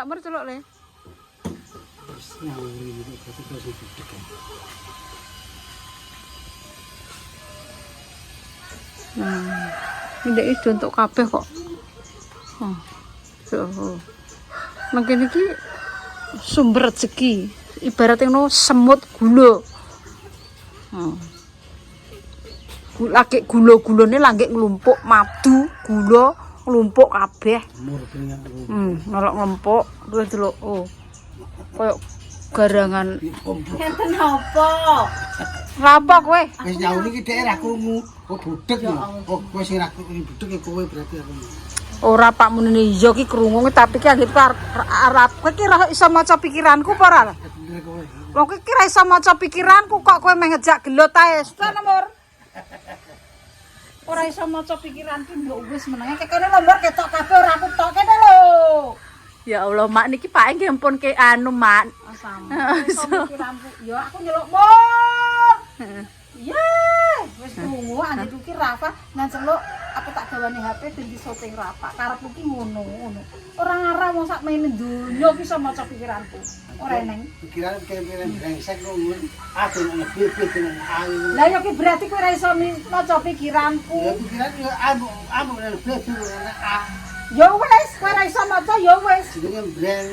Mbak Mur celuk le. Wis ngawuri iki terus budek. Ndek iki untuk kabeh kok. Nang kene iki sumber rezeki. Ibaratnya no semut gula. Lagi gula-gulane lagi nglumpuk madu, gula nglumpuk kabeh. Mur pengen. Nolok nglumpuk kuwi delok. Oh. Kayak garangan. Enten apa? Lapa kowe? Wis nyawuri iki dhek ra krungu. Oh budek lho. Oh kowe sing ra krungu budek kowe berarti aku. Ora Pak Munine iya ki krungu tapi ki anggit arep kowe ki ora iso maca pikiranku apa ora? Wong ki ora iso maca pikiranku kok kowe meh ngejak gelut ae. Sudah nomor. Ora iso maca pikiranku mbok wis menenge kene nomor ketok kabeh ora aku tok kene lho. Ya Allah, Mak niki Pak nggih ampun ke anu, Mak. Iso pikiranku. Ya aku nyeluk mor. Iya, wis krungu anggit iki Rafa nang celuk aku tak gawane HP ben disoting Rafa. Karepku ki ngono. Ora ngarah wong sak mene donya ki iso maca pikiranku. Ora eneng. Pikiran kene brengsek ngono. Aduh nek bebek dengan ayu. Lah ya ki berarti kowe ora iso maca pikiranku. Ya pikiran yo anu nek bebek nek Ya wis, kowe ora iso maca ya wis. jenenge breng.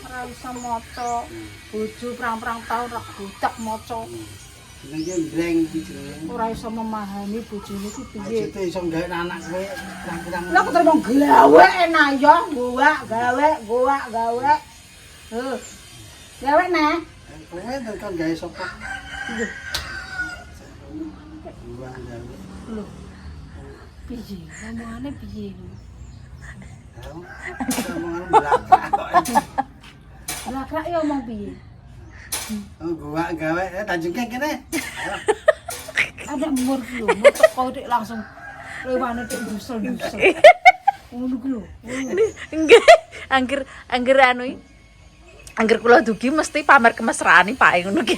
Ora iso maca. Bojo prang-prang taun ra budak maca. Jenenge breng iki jenenge. Ora iso memahami bojone ki piye. Itu iso gawe anak kowe pirang-pirang. Lah aku terus gawe enak ya, gawe. Gawe neh. Kowe tekan gawe sapa? Buang gawe. Lho. Piye? Ngomongane piye? Lakrak ya omong piye? Oh, gua gawe Tanjung Kek kene. Ada umur ki lho, teko dik langsung lewane dik dusel-dusel. Ngono ki lho. Nggih, angger anu iki. Angger kula dugi mesti pamer kemesraan Pak ngono ki.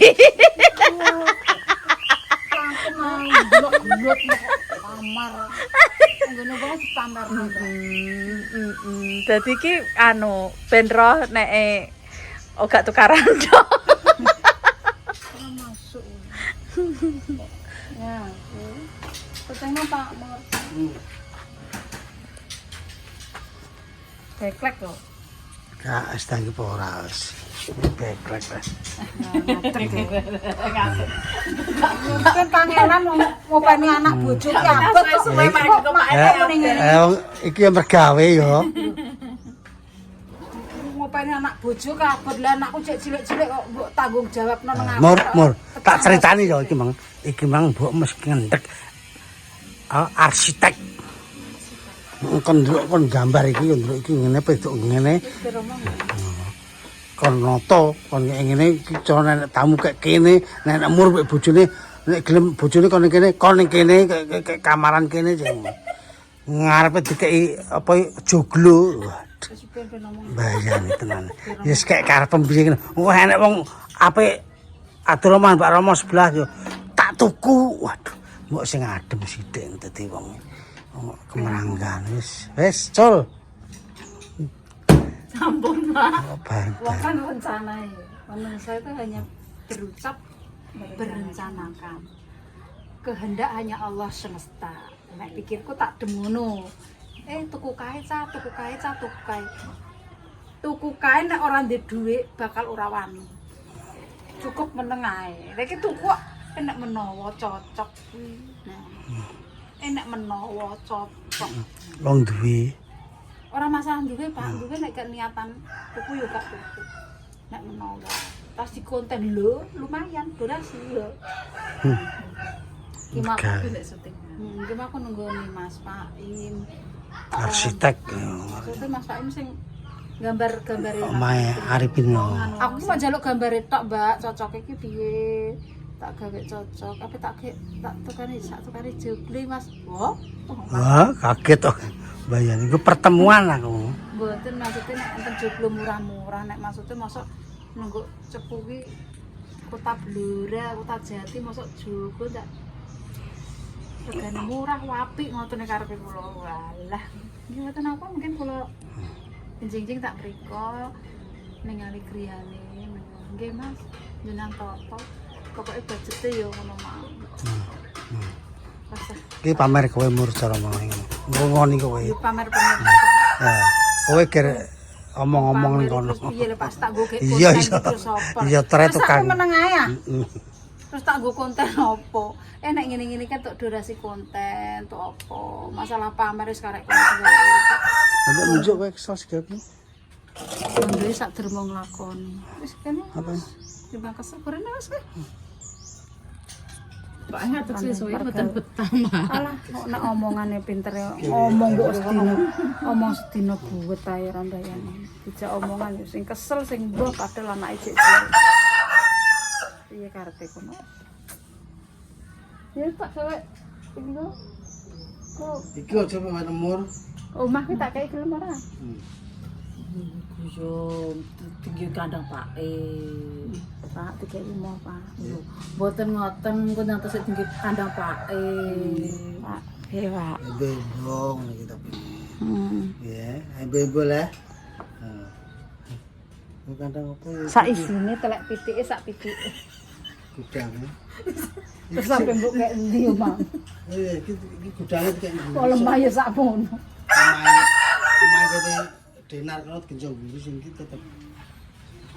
Blok kamar. Ngono wae pamer. Dadi ki anu ben roh nek gak tukaran tok. Masuk. Ya. Ketemu Pak Mor. Beklek lho. Gak astang iki ora wis. Beklek wis. Kan kangenan ngopeni anak bojo ki abot kok suwe mari Iki yang mergawe yo. ngopeni anak bojo kabut lah anakku cek cilik-cilik kok mbok tanggung jawabno nang Mur, tak ceritani yo iki mang. Iki mang mbok mesti ngendek arsitek. Kon ndelok kon gambar iki yo ndelok iki ngene pedok ngene. Kon noto kon ngene iki cara nek tamu kek kene nek mur mek bojone nek gelem bojone kon ning kene kamaran kene ngarepe dikeki apa joglo. Bayane tenan. Wis kek karepem piye kene. Wah enek wong apik atur omahan Pak Romo sebelah yo tak tuku. Waduh, mbok sing adem sithik dadi wong kemeranggan wis cul. Sampun, Pak. Banten. Wah kan rencana ya. Manusia itu hanya berucap, berencanakan. Kehendak hanya Allah semesta. Nek pikirku tak demono. Tuku kae. Tuku kae nek ora ndek dhuwit bakal ora wani. Cukup meneng ae. Nek tuku nek menawa cocok kuwi. Nah. Nek menawa cocok. Wong duwe Ora masalah duwe, Pak. Duwe nek gak niatan tuku yo gak tuku. Nek menawa pas dikonten lho, lumayan durasi lho. Gimana aku nek syuting? Gimana aku nunggu nih Mas Paim. arsitek. Maksudnya Mas Paim sing gambar-gambar Omahe Arifin yo. Aku ki mau njaluk gambare tok, Mbak. Cocoke iki piye? Tak gawe cocok, tapi tak tukane jogli, Mas. Wah, kaget kok. Bayang iku pertemuan aku. Mboten maksudnya nek enten joglo murah-murah, nek maksudnya mosok nunggu cepu ki Kota Blora, Kota Jati mosok jogo ndak regane murah apik ngoten karepe kula. Walah. Nggih ngoten apa mungkin kula Jing-jing tak mriko ningali griyane. Nggih Mas, jenengan toto. Pokoke budgete yo ngono mau. Pas Iki pamer kowe mur cara ngene. Ngoni kowe. yo pamer-pamer. Ya. Kowe ger omong-omong ning kono. Piye le pas tak nggo konten Iya iya. terus apa? Iya tre tukang. Aku meneng ae. Heeh. Terus tak nggo konten apa? Nek ngene-ngene kan tok durasi konten, tok apa? Masalah pamer wis karek kono. Untuk nunjuk kowe kesel segala. Ndek sak dermo nglakoni. Wis kene. Apa? Timbang kesel korene wis kowe. Pak ngatur sesuai betul-betul mah. Alah, kok nek omongane pinter ya. Omong kok sedina. Omong sedina buwet ae ra ndayane. Dijak omongan ya sing kesel sing mbah padahal anake cek. Piye karepe kono? Ya tak kowe pinggo. Kok Iki aja mek mur. omah ki tak kei gelem ora? Yo tinggi kandang Pak Pak dikei mau Pak. Mboten ngoten engko ngantos tinggi kandang Pak Pak, Pak. Bebong iki tapi. Ya, bebol lah. Kadang apa ya? Sak isine telek pitike sak pitike. Gudang. Terus sampe mbok kek endi omah? Iki gudange kayak ngene. Kok lemah ya sak mono. Pemain kene dinar kono genjong iki sing iki tetep.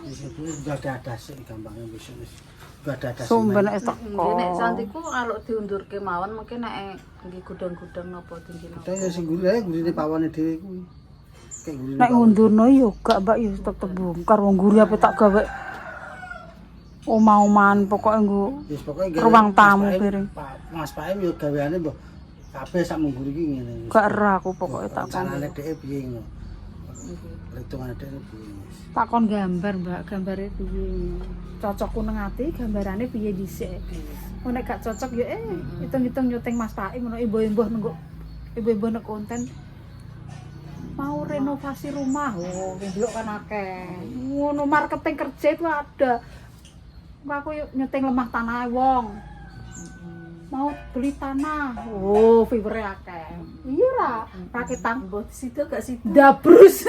Wis kuwi udah ada adas gampangnya besok wis. Udah ada adas. Sumben nek tok. Nek santiku aluk diundurke mawon mungkin nek nggih gudang-gudang napa tinggi napa. Kita ya sing gurine pawane dhewe kuwi. Kayak gurine. Nek ngundurno yo gak Mbak yo tetep bongkar wong guri apa tak gawe omah-omahan pokoke nggo Wis pokoke ruang tamu piring. Mas Paim yo gaweane mbok kabeh sak munggur iki ngene. Gak ero aku pokoke tak kon. Kanane dhewe piye ngono. Hitungane dhewe piye. Tak kon gambar Mbak, gambare piye. Cocokku nang ati gambarane piye dhisik. Nek gak cocok yo hitung-hitung nyuting Mas Paim ngono ibu-ibu nenggo ibu-ibu nek konten mau renovasi rumah. Oh, ndelok kan akeh. Ngono marketing kerja itu ada. Aku yuk nyuting lemah tanah wong. Mau beli tanah. Oh, fibernya akeh. Iya ra, rakitan Mbok situ gak situ. dabrus.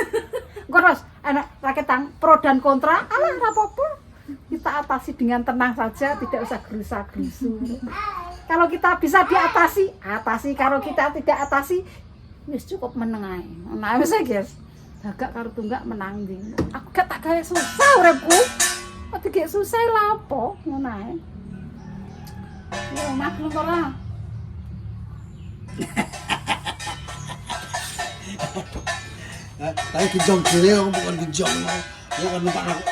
Terus enak rakitan pro dan kontra. Alah ora apa-apa. Kita atasi dengan tenang saja, tidak usah gerusa-gerusu. Kalau kita bisa diatasi, atasi. Kalau kita tidak atasi, wis cukup meneng ae. Nah, wis guys. Gagak karo tunggak menang ndi. Aku gak tak gawe susah uripku. Kok dikek susah lapo ngono ae. Yo maklum ora. Tapi genjong dhewe kok bukan genjong. Yo kan numpak aku.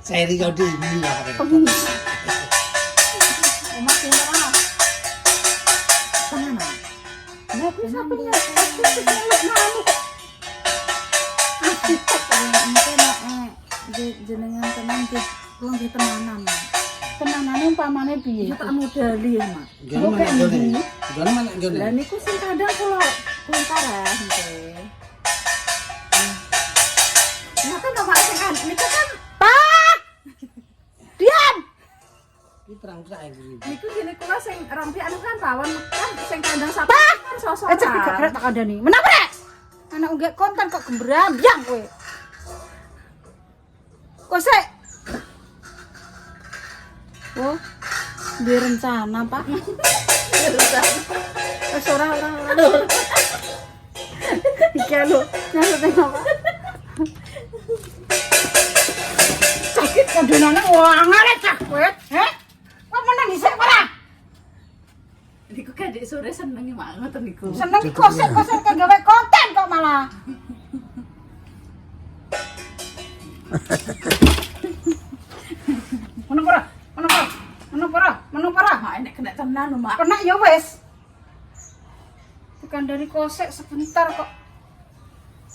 Seri kau di ini lah. Maklum ora. Tenan. Ya bisa punya. Jenengan tenang nggih, kula nggih tenanan. Tenanane umpamane piye? Iki tak modali ya, Mak. Gimana mana gini? Lah niku sing kadang kula bongkar nggih. Nah kan Bapak sing kan niku kan Pak! Diam! Ini terang saya gini. niku gini kula sing rampi anu kan pawon kan sing kandang sapi kan sosok. Cek gak tak kandani. Menapa rek? Anak nggak konten kok gembrambang kowe. Kok sik? Oh, di rencana, Pak. Ora. Iki lho, nyatane apa? Sakit kodonane wangane cakwe. Heh? Kok menang dhisik ora? Niku kan dek sore seneng Mak ngoten niku. Seneng kosek kok gawe konten kok malah. Menapa ora? Mak enek kena tenan lho, Mak. Kena ya wis. Tekan dari kosek sebentar kok.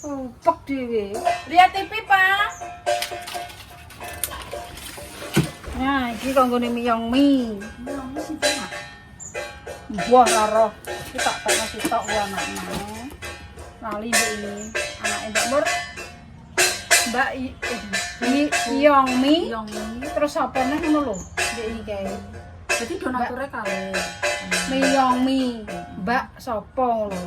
Upek dhewe. Lihat TV, Pak. Nah, iki kanggone miyong mi. Buah karo kita tak sitok ku anaknya. Lali mbek ini. Anake Mbak Mur. Mbak Iyong mi. Terus apa neh ngono lho. Mbek iki kae. Jadi donaturnya kali. Miyong mi. Mbak sapa ngono.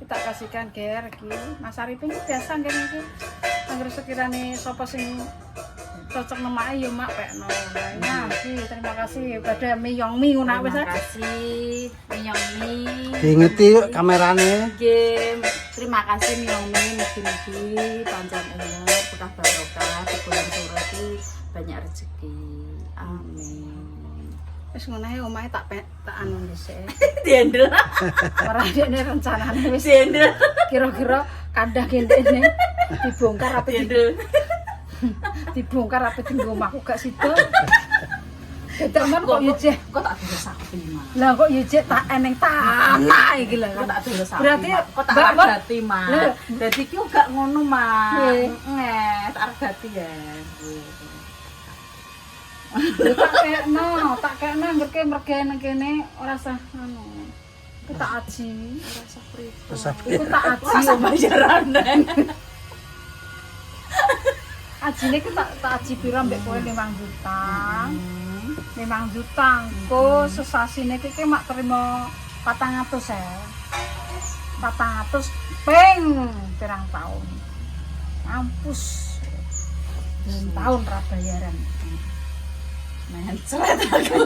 Kita tak kasihkan ger iki. Mas Arifin biasa ngene iki. Anggere sekirane sapa sing cocok nemake ya mak pekno. Nah, terima kasih pada Miyongmi ngono wis. Terima kasih Miyongmi. Diingeti yuk kamerane. Game. Terima kasih Miyongmi, mugi-mugi panjang umur, berkah barokah, di bulan Surat banyak rezeki. Amin. Wis ngono ae omahe tak anu dhisik. Diendel. Ora dekne rencanane wis Diendel. kira-kira kandah gendene dibongkar apa Diendel. dibongkar apa tinggo omahku gak sida. Dadak men kok yo jeh Kok tak tulis sapi mah. lah kok yo jeh tak eneng tanah iki lho. Kok tak tulis sapi. Berarti kok tak Mbak, regati mah. Lah. Dadi ki gak ngono mah. Nggih. Tak regati ya. Tak kekno ngerke merge nang kene ora usah anu. Iku tak aji, ora usah prito. Iku tak aji Bayaran. ajine ku tak aji pira mbek kowe 5 juta. 5 juta engko sesasine iki mak terima 400 ya. 400 ping pirang tahun. Mampus. Tahun ra bayaran. Mencret aku.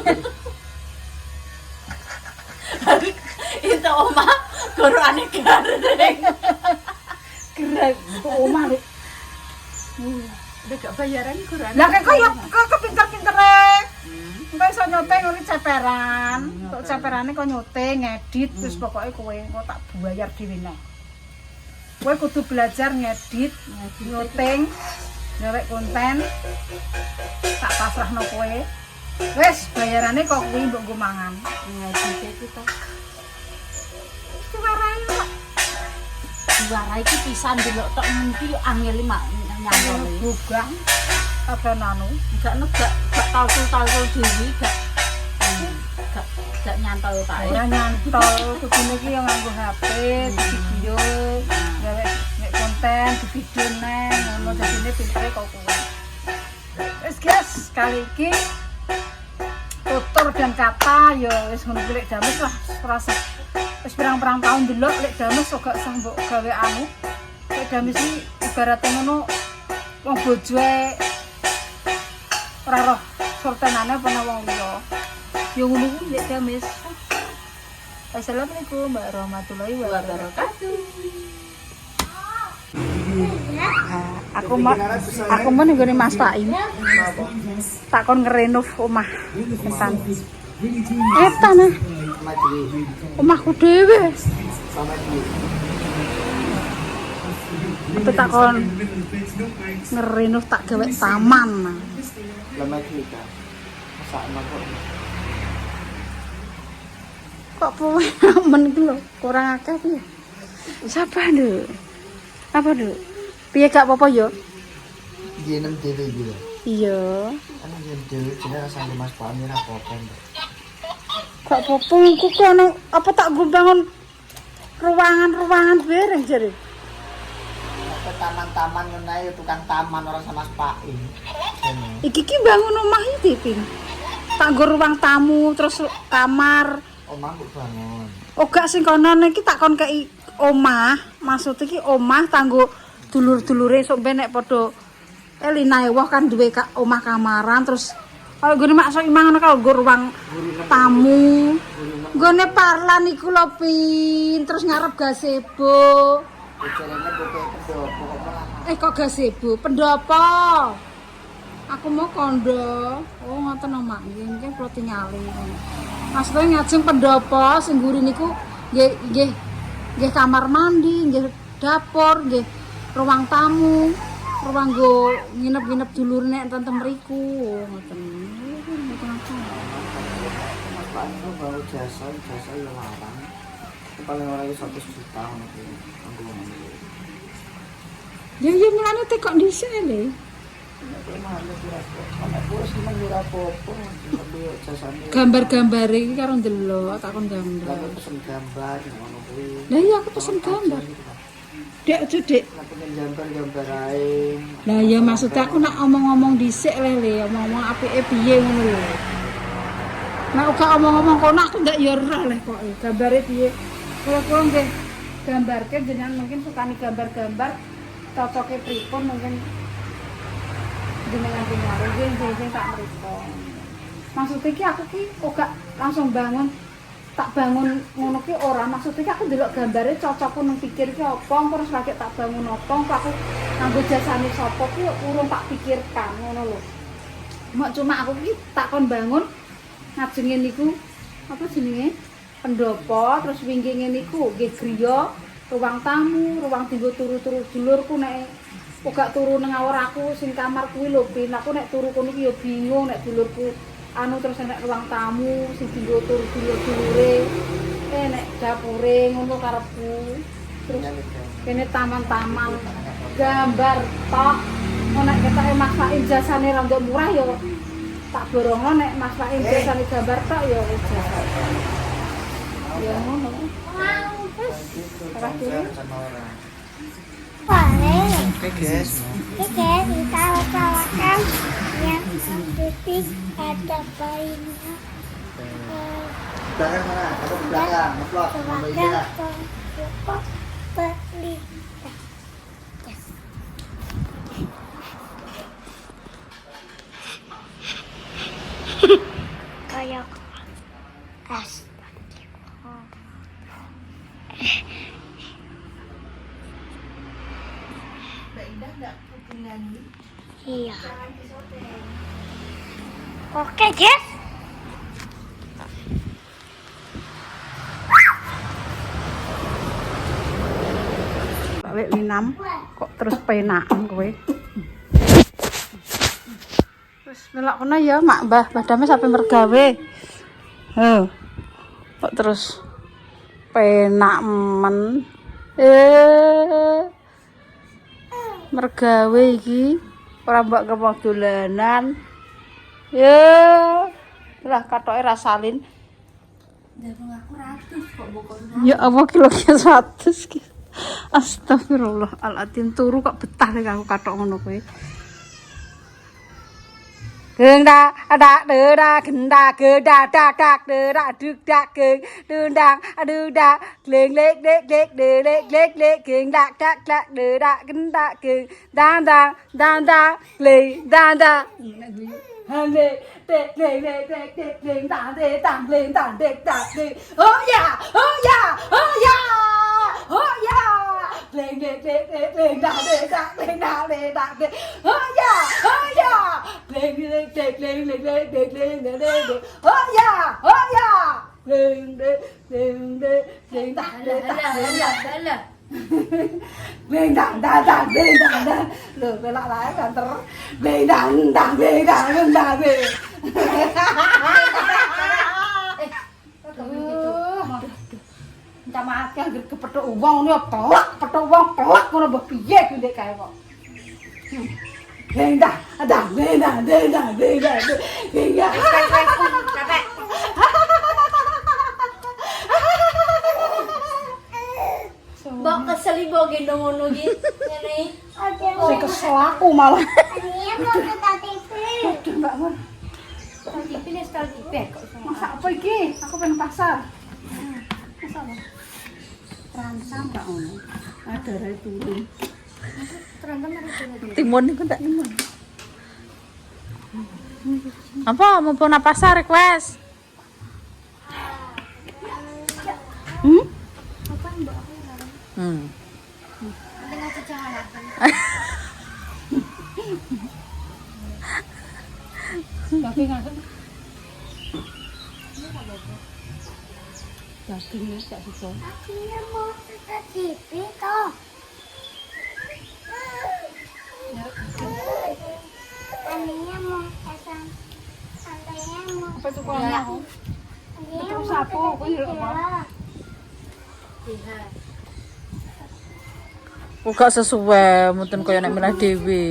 Itu oma gorane gareng. Gerek omah lho. Udah gak bayaran gorane. Lah kok ya kepinter-pintere. Engko iso nyoteng ngene ceperan. Tok ceperane kok nyoteng ngedit terus pokoke kowe engko tak bayar dhewe neh. Kowe kudu belajar ngedit, nyoteng, nyerek konten. Tak pasrahno kowe. Wis bayarane kok kuwi mbok nggo mangan. Ngedit itu toh. Iki warai kok. Warai iki pisan delok tok ngendi angel mak nyantol. Bugang. Apa nanu? Gak tahu dhewe gak nyantol tak. Ora nyantol, kudune iki yo nganggo HP, di video, gawe nek konten di video neng, ngono dadine pintere kok kuwi. Wis guys, kali iki tutur dan kata yo wis ngono kuwi lek dames lah, rasa. Wis pirang-pirang tahun delok lek dames kok gak sanggup gawe anu. Lek dames iki ibaratnya ngono wong bojoe ora roh sortenane apa wong liya. Yo ngono kuwi lek dames. Assalamualaikum warahmatullahi wabarakatuh. Aku mau nggone Mas Paim. Tak kon ngerenov omah. Etan. Omahku dhewe. Aku tak kon ngerenov tak gawe taman. Lama kita. Masak kok. Kok men iki lho, kurang akeh piye? Sabar, Nduk. Apa, Nduk? Piye gak apa-apa ya? Jenem dhewe iki lho. Iya. Ana yen dhewe jenenge rasane Mas Pamir apa-apa. Gak apa-apa iku kono apa tak nggo bangun ruangan bareng jare. Apa taman-taman ngene ae tukang taman ora sama Mas Paim. Iki ki bangun omah iki, Ping. Tak nggo ruang tamu terus kamar. Omah kok bangun. Oh gak sing kono iki tak kon kei omah. Maksud iki omah kanggo dulur-dulure sok ben nek padha Elina wah kan duwe omah kamaran terus kalau gone mak sok imang ngono kalau nggo ruang tamu. Nggone parlan iku lho Pin, terus ngarep gazebo. Bicaranya buke pendopo kok. Kok gazebo, pendopo. Aku mau kondo. Oh ngoten no Mak, nggih kula tingali. Maksudnya ngajeng pendopo sing nguri niku nggih kamar mandi, nggih dapur, nggih ruang tamu, ruang nggo nginep-nginep dulur nek enten mriku. Ngoten. Mas Paim itu baru jasa ya larang. Paling ora 100 juta ngono kuwi. Ya mulane tekok dhisik lho. Gambar-gambar iki karo ndelok tak kon gambar. Pesen gambar ngono kuwi. Lah iya aku pesen gambar. Dek aja Dek. Gambar ae. Lah ya maksudnya aku nak omong-omong dhisik lele, omong-omong apike piye ngono lho. Nek gak omong-omong kono aku ndak ya roh leh kok gambare piye. Kula nggih gambarke jenengan mungkin sukani gambar-gambar cocoknya pripun mungkin jenengan tinggal sing tak mriko. Maksudnya ki aku ki kok gak langsung bangun tak bangun ngono ki ora, maksudnya ki aku ndelok gambare cocokku nang pikir ki apa terus lagi tak bangun apa aku nganggo jasane sapa ki urung tak pikirkan ngono lho. Mak cuma aku ki tak kon bangun ngajenge niku apa jenenge pendopo terus wingkinge niku nggih griya ruang tamu, ruang tinggo turu-turu dulurku nek kok gak turu nang awor aku sing kamar kuwi lho ben aku nek turu kono ki ya bingung nek dulurku anu terus nek ruang tamu sing tinggo turu dulure nek dapure ngono karepku terus kene taman-taman gambar tok nek ketoke maksain jasane rada murah ya tak borongno nek maksain jasane gambar tok ya wis jasa ya ngono Boleh. Oke guys. Oke, kita lakukan yang titik ada bayinya. Belakang mana? Aku di belakang, ngeplok sama Mbak Ida. Beli. Kayak es. Iya. Oke, Jess. Lek linam kok terus penakan kowe. Wis melok kono ya, Mak Mbah, badame sampe mergawe. Kok terus penak men. Mergawe iki ora mbok kepok dolanan. Lah katoke rasalin. Ndang aku ratus kok bokone. Ya apa kilo 100 ki. Astagfirullahaladzim turu kok betah nek aku kathok ngono kowe. Genda ada dera genda geda dak dak dera duk dak geng dundang aduh dak gleng lek lek lek lek lek lek geng dak dak dak dera genda geng dan le dan hale dek dek dek dek dek dek dan dek dan dek dan dek dan dek oh ya oh ya oh ya oh ya dek dek dek dek dek dan dek dan dek dan dek dan dek oh ya dek dek dek dek dek dek dek dek dek oh ya dek dek dek dek dek dan dek dan dek Lên đằng Lửa cái lạ lái cả tớ Lên đằng Sama kan kepethuk wong ni pelak petuk wong pelak ngono mbok piye ku ndek kae kok. Lên đằng Mbok kesel ibu gendong ngono iki. Ngene. Sing kesel aku malah. Ini mau kita TV. Mbak Mun. TV nek sekali TV kok. Masak apa iki? Aku pengen pasar. Masak apa? Ransam Mbak ngono. Ada rai turun. Terantem mari turun. Timun niku tak timun. Apa mau pona pasar request? Apa mbak? Tengah cecangan. Daging ada. Dagingnya tak suka. Ini mau kita TV toh. Aninya mau pasang. Santainya mau. Apa itu kolnya? Terus apa? Aku nyeluk apa? Iya. Kok gak sesuai mungkin koyo nek milah dhewe.